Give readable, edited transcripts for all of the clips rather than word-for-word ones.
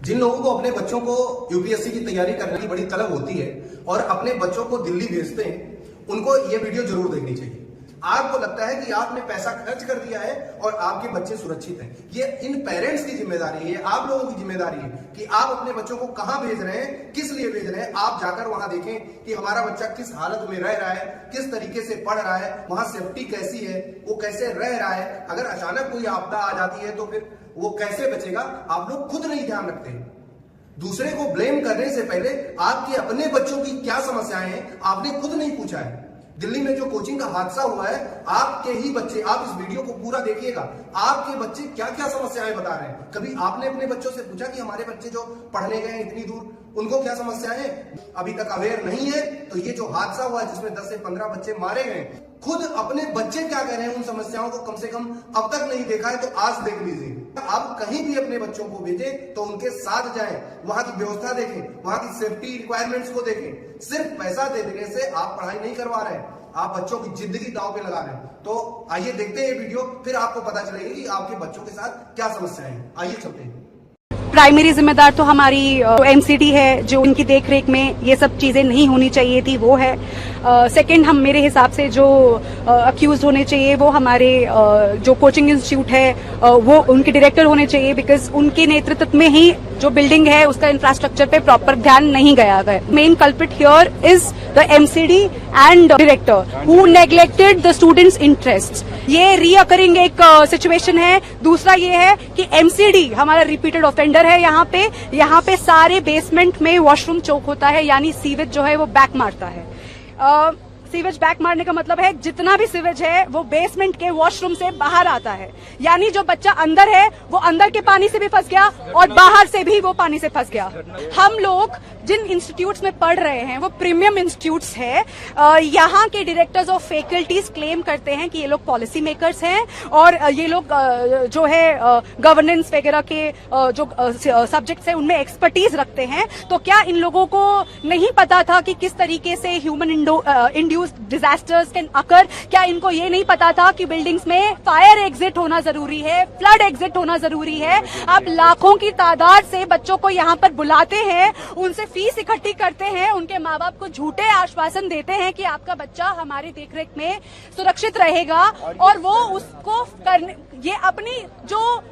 जिन लोगों को अपने बच्चों को यूपीएससी की तैयारी करने की बड़ी तलब होती है और अपने बच्चों को दिल्ली भेजते हैं, उनको ये वीडियो जरूर देखनी चाहिए। आपको लगता है कि आपने पैसा खर्च कर दिया है और आपके बच्चे सुरक्षित हैं। ये इन पेरेंट्स की जिम्मेदारी है, आप लोगों की जिम्मेदारी है कि आप अपने बच्चों को कहां भेज रहे हैं, किस लिए भेज रहे हैं। आप जाकर वहां देखें कि हमारा बच्चा किस हालत में रह रहा है, किस तरीके से पढ़ रहा है, वहां सेफ्टी कैसी है, वो कैसे रह रहा है। अगर अचानक कोई आपदा आ जाती है तो फिर वो कैसे बचेगा, आप लोग खुद नहीं ध्यान रखते। दूसरे को ब्लेम करने से पहले आपके अपने बच्चों की क्या समस्याएं हैं आपने खुद नहीं पूछा है। दिल्ली में जो कोचिंग का हादसा हुआ है, आपके ही बच्चे, आप इस वीडियो को पूरा देखिएगा, आपके बच्चे क्या क्या समस्याएं बता रहे हैं। कभी आपने अपने बच्चों से पूछा कि हमारे बच्चे जो पढ़ने गए इतनी दूर, उनको क्या समस्याएं हैं? अभी तक अवेयर नहीं है। तो ये जो हादसा हुआ है जिसमें 10 से 15 बच्चे मारे गए, खुद अपने बच्चे क्या कह रहे हैं उन समस्याओं को कम से कम अब तक नहीं देखा है तो आज देख लीजिए। आप कहीं भी अपने बच्चों को भेजें तो उनके साथ जाएं, वहां की व्यवस्था देखें, वहां की सेफ्टी रिक्वायरमेंट्स को देखें। सिर्फ पैसा दे देने से आप पढ़ाई नहीं करवा रहे हैं, आप बच्चों की जिंदगी दांव पे लगा रहे हैं। तो आइए देखते हैं ये वीडियो, फिर आपको पता चलेगा कि आपके बच्चों के साथ क्या समस्याएं हैं। आइए चलते हैं। प्राइमरी जिम्मेदार तो हमारी एमसीडी है, जो उनकी देखरेख में ये सब चीजें नहीं होनी चाहिए थी वो है। सेकंड, हम मेरे हिसाब से जो अक्यूज होने चाहिए वो हमारे जो कोचिंग इंस्टीट्यूट है वो उनके डायरेक्टर होने चाहिए, बिकॉज उनके नेतृत्व में ही जो बिल्डिंग है उसका इंफ्रास्ट्रक्चर पे प्रॉपर ध्यान नहीं गया है। Main culprit here is the MCD and director who neglected the students interest. ये रीअकरिंग एक सिचुएशन है। दूसरा ये है कि एमसीडी हमारा रिपीटेड ऑफेंडर है। यहाँ पे सारे बेसमेंट में वॉशरूम चोक होता है, यानी सीवेज जो है वो बैक मारता है। सीवेज बैक मारने का मतलब है जितना भी सीवेज है वो बेसमेंट के वॉशरूम से बाहर आता है, यानी जो बच्चा अंदर है वो अंदर के पानी से भी फंस गया और बाहर से भी वो पानी से फंस गया। हम लोग जिन इंस्टीट्यूट्स में पढ़ रहे हैं वो प्रीमियम इंस्टीट्यूट्स है। यहाँ के डायरेक्टर्स और फैकल्टीज क्लेम करते हैं कि ये लोग पॉलिसी मेकर्स हैं और ये लोग जो है गवर्नेंस वगैरह के जो सब्जेक्ट्स है उनमें एक्सपर्टीज रखते हैं। तो क्या इन लोगों को नहीं पता था कि किस तरीके से human induced disasters can occur? क्या इनको ये नहीं पता था कि बिल्डिंग्स में फायर एग्जिट होना जरूरी है, फ्लड एग्जिट होना जरूरी है? आप लाखों की तादाद से बच्चों को यहाँ पर बुलाते हैं, उनसे फीस इकट्ठी करते हैं, उनके माँ बाप को झूठे आश्वासन देते हैं कि आपका बच्चा हमारी देखरेख में सुरक्षित रहेगा, और वो उसको करने, ये अपनी जो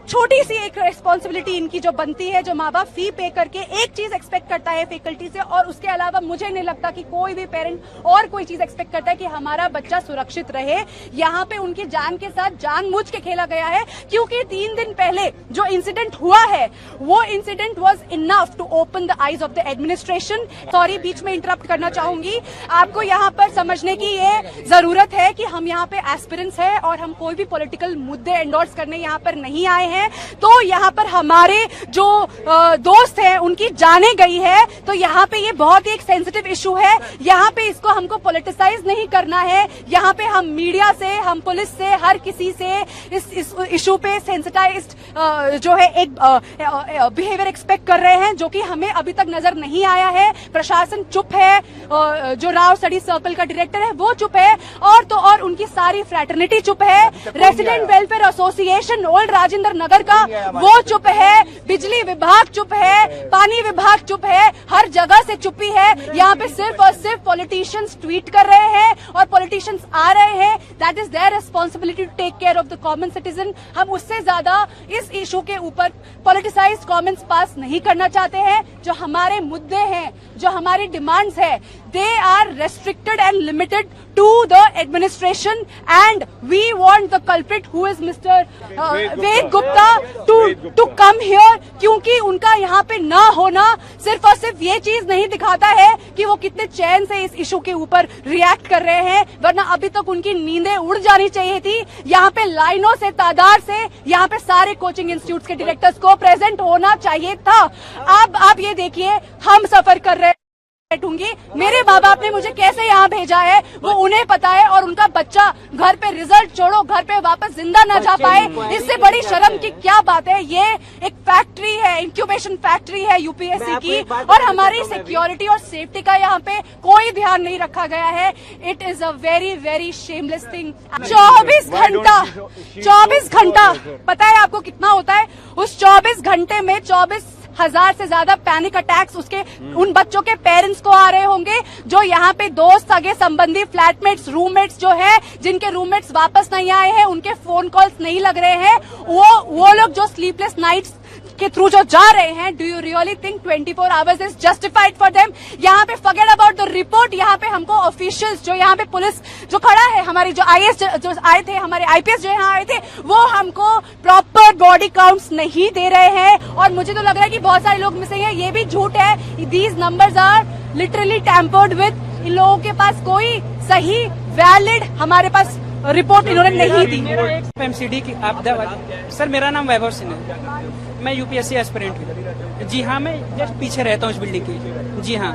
छोटी सी एक रिस्पॉन्सिबिलिटी इनकी जो बनती है, जो माँ बाप फी पे करके एक चीज एक्सपेक्ट करता है फैकल्टी से, और उसके अलावा मुझे नहीं लगता कि कोई भी पेरेंट और कोई चीज एक्सपेक्ट करता है कि हमारा बच्चा सुरक्षित रहे। यहाँ पे उनकी जान के साथ जानबूझ के खेला गया है, क्योंकि 3 दिन पहले जो इंसिडेंट हुआ है वो incident was enough to open the eyes of the administration. Sorry, बीच में इंटरप्ट करना चाहूंगी। आपको यहाँ पर समझने की ये जरूरत है कि हम यहाँ पे एस्पिरेंट्स है और हम कोई भी पॉलिटिकल मुद्दे एंडोर्स करने यहाँ पर नहीं आए हैं। तो यहाँ पर हमारे जो दोस्त हैं उनकी जाने गई है, तो यहाँ पे ये बहुत ही एक सेंसिटिव इशू है। यहाँ पे इसको हमको पॉलिटिसाइज नहीं करना है। यहाँ पे हम मीडिया से, हम पुलिस से, हर किसी से इस इशू पे सेंसिटाइज्ड जो है एक बिहेवियर एक्सपेक्ट कर रहे हैं, जो कि हमें अभी तक नजर नहीं आया है। प्रशासन चुप है, जो राव स्टडी सर्कल का डायरेक्टर है वो चुप है, और तो और उनकी सारी फ्रैटर्निटी चुप है। Resident welfare association old Rajendra Nagar का वो चुप है, बिजली विभाग चुप है, पानी विभाग चुप है, हर जगह से चुप्पी है। यहाँ पे सिर्फ और सिर्फ पॉलिटिशियंस ट्वीट कर रहे हैं और पॉलिटिशियंस आ रहे हैं। That is their responsibility to take care of the common citizen. हम उससे ज्यादा इस इशू के ऊपर पॉलिटिसाइज्ड कमेंट्स पास नहीं करना चाहते हैं। जो हमारे मुद्दे हैं, जो हमारी डिमांड्स है, they are restricted and limited to the administration, and we want the culprit who is Mr. Ved Gupta to come here, क्योंकि उनका यहाँ पे ना होना सिर्फ और सिर्फ ये चीज नहीं दिखाता है कि वो कितने चैन से इस इशू के ऊपर रिएक्ट कर रहे हैं, वरना अभी तक उनकी नींदें उड़ जानी चाहिए थी। यहाँ पे लाइनों से, तादाद से यहाँ पे सारे कोचिंग इंस्टीट्यूट्स के डायरेक्टर्स को प्रेजेंट होना चाहिए था। अब आप ये देखिए, हम सफर कर रहे बैठूंगी, मेरे माँ बाप ने मुझे कैसे यहाँ भेजा है वो उन्हें पता है, और उनका बच्चा घर पे रिजल्ट छोड़ो, घर पे वापस जिंदा न जा पाए, इससे बड़ी शर्म की क्या बात है। ये एक फैक्ट्री है, इंक्यूबेशन फैक्ट्री है यूपीएससी की, और हमारी सिक्योरिटी और सेफ्टी का यहाँ पे कोई ध्यान नहीं रखा गया है। It is a very very shameless thing. 24 घंटा पता है आपको कितना होता है? उस 24 घंटे में 24 1000 से ज्यादा पैनिक अटैक्स उसके उन बच्चों के पेरेंट्स को आ रहे होंगे, जो यहाँ पे दोस्त, सगे संबंधी, फ्लैटमेट्स, रूममेट्स जो है, जिनके रूममेट्स वापस नहीं आए हैं, उनके फोन कॉल्स नहीं लग रहे हैं, वो लोग जो स्लीपलेस नाइट्स के थ्रू जो जा रहे हैं, do you really think 24 hours is justified for them? यहाँ पे फॉरगेट अबाउट द रिपोर्ट, यहाँ पे हमको ऑफिशियल्स जो यहाँ पे पुलिस जो खड़ा है, हमारी जो आईएएस जो आए थे, हमारे आईपीएस जो यहाँ आए थे, वो हमको प्रॉपर बॉडी काउंट्स नहीं दे रहे हैं। और मुझे तो लग रहा है कि बहुत सारे लोग मिसिंग है, ये भी झूठ है। These numbers are literally tampered with. इन लोगों के पास कोई सही वैलिड हमारे पास रिपोर्ट इन्होंने नहीं दी। एमसीडी की आपदा वाली। सर मेरा नाम वैभव सिंह है, मैं यूपीएससी एस्पिरेंट हूँ। जी हाँ, मैं जस्ट पीछे रहता हूँ इस बिल्डिंग की। जी हाँ,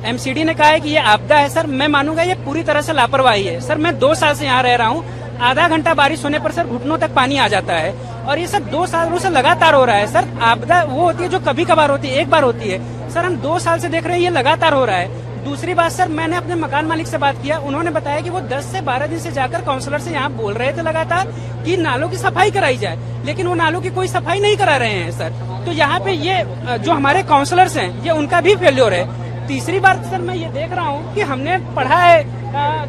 एमसीडी ने कहा है कि ये आपदा है। सर मैं मानूंगा ये पूरी तरह से लापरवाही है। सर मैं 2 साल से यहाँ रह रहा हूँ, आधा घंटा बारिश होने पर सर घुटनों तक पानी आ जाता है, और ये सर 2 सालों से लगातार हो रहा है। सर आपदा वो होती है जो कभी कभार होती है, एक बार होती है। सर हम 2 साल से देख रहे हैं, ये लगातार हो रहा है। दूसरी बात सर, मैंने अपने मकान मालिक से बात किया, उन्होंने बताया कि वो 10 से 12 दिन से जाकर काउंसलर से यहाँ बोल रहे थे लगातार कि नालों की सफाई कराई जाए, लेकिन वो नालों की कोई सफाई नहीं करा रहे हैं सर। तो यहाँ पे ये जो हमारे काउंसलर्स हैं, ये उनका भी फेल्योर है। तीसरी बात सर, मैं ये देख रहा हूँ कि हमने पढ़ा है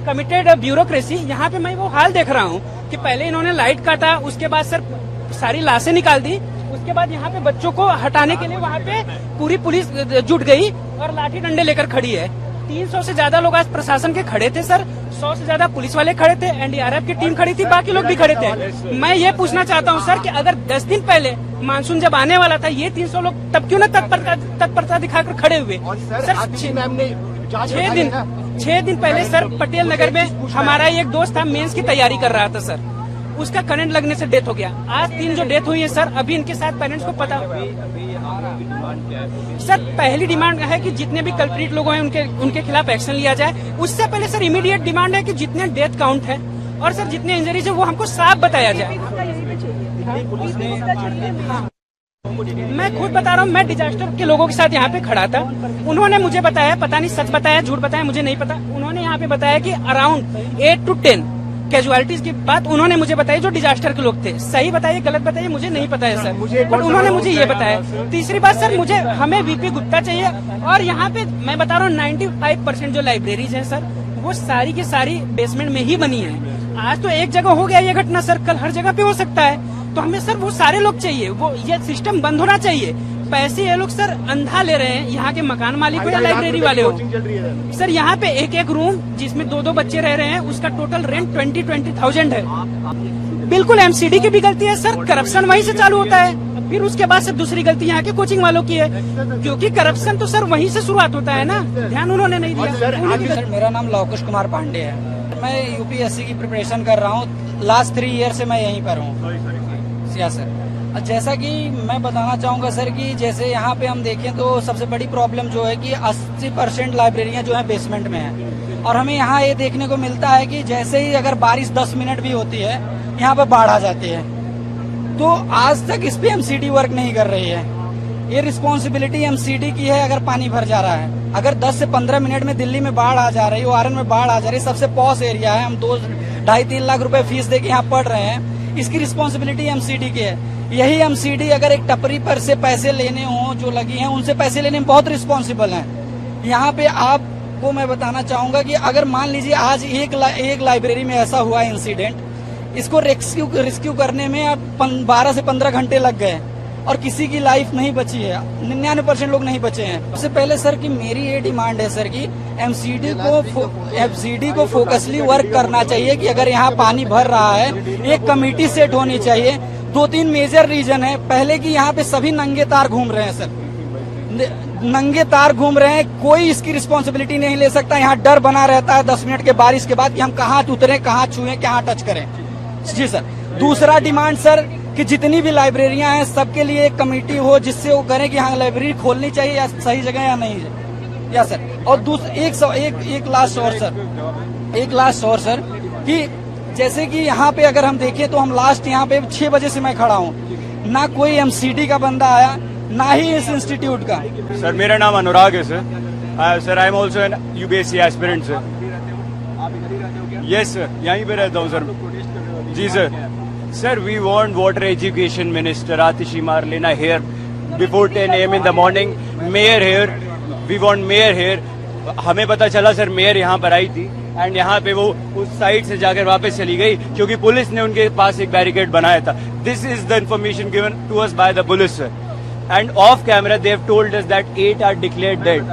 कमिटेड ब्यूरोक्रेसी, यहाँ पे मैं वो हाल देख रहा हूँ कि पहले इन्होंने लाइट काटा, उसके बाद सर सारी लाशें निकाल दी, उसके बाद यहाँ पे बच्चों को हटाने के लिए वहाँ पे पूरी पुलिस जुट गई और लाठी डंडे लेकर खड़ी है। 300 से ज्यादा लोग आज प्रशासन के खड़े थे सर, 100 से ज्यादा पुलिस वाले खड़े थे, एनडीआरएफ की टीम खड़ी थी, बाकी लोग भी खड़े थे। मैं ये पूछना चाहता हूँ सर कि अगर 10 दिन पहले मानसून जब आने वाला था, ये 300 लोग तब क्यों न तत्परता दिखाकर खड़े हुए? सर 6 दिन पहले सर पटेल नगर में हमारा एक दोस्त था, मेंस की तैयारी कर रहा था सर, उसका करंट लगने से डेथ हो गया। आज 3 जो डेथ हुई है सर, अभी इनके साथ पेरेंट्स को पता। सर पहली डिमांड है कि जितने भी कल्प्रिट लोग हैं उनके खिलाफ एक्शन लिया जाए। उससे पहले सर इमीडिएट डिमांड है कि जितने डेथ काउंट है और सर जितने इंजरीज है वो हमको साफ बताया जाए। मैं खुद बता रहा हूँ, मैं डिजास्टर के लोगों के साथ यहाँ पे खड़ा था, उन्होंने मुझे बताया, पता नहीं सच बताया झूठ बताया मुझे नहीं पता, उन्होंने यहाँ पे बताया कि अराउंड 8 to 10 कैजुअलिटीज की बात उन्होंने मुझे बताई जो डिजास्टर के लोग थे। सही बताइए गलत बताइए मुझे नहीं पता है सर, बट उन्होंने मुझे ये बताया। तीसरी बात सर, मुझे हमें वीपी गुप्ता चाहिए, और यहाँ पे मैं बता रहा हूँ 95% जो लाइब्रेरीज हैं सर, वो सारी की सारी बेसमेंट में ही बनी है। आज तो एक जगह हो गया ये घटना सर, कल हर जगह पे हो सकता है, तो हमें सर वो सारे लोग चाहिए, वो ये सिस्टम बंद होना चाहिए। पैसे ये लोग सर अंधा ले रहे हैं, यहाँ के मकान मालिक हो या लाइब्रेरी वाले हो। सर यहाँ पे एक रूम जिसमें 2 बच्चे रह रहे हैं, उसका टोटल रेंट 20,000 है। बिल्कुल एमसीडी की भी गलती है सर, करप्शन वहीं से चालू होता है, फिर उसके बाद सर दूसरी गलती यहाँ के कोचिंग वालों की है, क्योंकि करप्शन तो सर वहीं से शुरुआत होता है ना, ध्यान उन्होंने नहीं दिया। सर मेरा नाम लवकुश कुमार पांडे है, मैं यूपीएससी की प्रिपरेशन कर रहा हूँ, लास्ट 3 ईयर से मैं यहीं पर हूँ। सर जैसा कि मैं बताना चाहूंगा सर कि जैसे यहाँ पे हम देखें तो सबसे बड़ी प्रॉब्लम जो है कि 80% लाइब्रेरियां जो है बेसमेंट में है, और हमें यहाँ ये देखने को मिलता है कि जैसे ही अगर बारिश 10 मिनट भी होती है, यहाँ पे बाढ़ आ जाती है। तो आज तक इस पे एमसीडी वर्क नहीं कर रही है। ये रिस्पॉन्सिबिलिटी एमसीडी की है अगर पानी भर जा रहा है। अगर 10 से 15 मिनट में दिल्ली में बाढ़ आ जा रही है, ओआरएन में बाढ़ आ जा रही है, सबसे पॉश एरिया है, हम 2-2.5-3 लाख रुपए फीस दे के यहाँ पढ़ रहे हैं, इसकी रिस्पॉन्सिबिलिटी एमसीडी की है। यही एमसीडी अगर एक टपरी पर से पैसे लेने हो जो लगी हैं, उनसे पैसे लेने में बहुत रिस्पॉन्सिबल हैं। यहाँ पे आपको मैं बताना चाहूंगा कि अगर मान लीजिए आज एक लाइब्रेरी में ऐसा हुआ इंसिडेंट, इसको रेस्क्यू करने में अब 12 से 15 घंटे लग गए और किसी की लाइफ नहीं बची है, 99% लोग नहीं बचे हैं। सबसे पहले सर कि मेरी ये डिमांड है सर कि एमसीडी को फोकसली वर्क करना चाहिए कि अगर यहाँ पानी भर रहा है, एक कमेटी सेट होनी चाहिए। 2-3 मेजर रीजन है। पहले कि यहाँ पे सभी नंगे तार घूम रहे हैं सर, नंगे तार घूम रहे हैं, कोई इसकी रिस्पॉन्सिबिलिटी नहीं ले सकता। यहाँ डर बना रहता है 10 मिनट के बारिश के बाद कि हम कहाँ उतरे, कहाँ छुए, कहाँ टच करें। जी सर। दूसरा डिमांड सर कि जितनी भी लाइब्रेरियां हैं सबके लिए एक कमेटी हो जिससे वो करें कि हाँ लाइब्रेरी खोलनी चाहिए या सही जगह या नहीं या सर। और एक लास्ट और सर कि जैसे कि यहाँ पे अगर हम देखें तो हम लास्ट यहाँ पे 6 बजे से मैं खड़ा हूँ, ना कोई एमसीडी का बंदा आया ना ही इस इंस्टीट्यूट का। सर मेरा नाम अनुराग है sir, I am also an UPSC aspirant sir. Yes sir, यहीं पे रहता हूँ सर। जी sir. Sir we want water education minister Atishi Marlena here before 10 a.m. in the morning. Mayor here, we want mayor here. हमें पता चला सर मेयर यहाँ पर आई थी एंड यहाँ पे वो उस साइड से जाकर वापस चली गई क्योंकि पुलिस ने उनके पास एक बैरिकेड बनाया था. This is the information given to us by the police sir. And off camera they have told us that 8 are declared dead.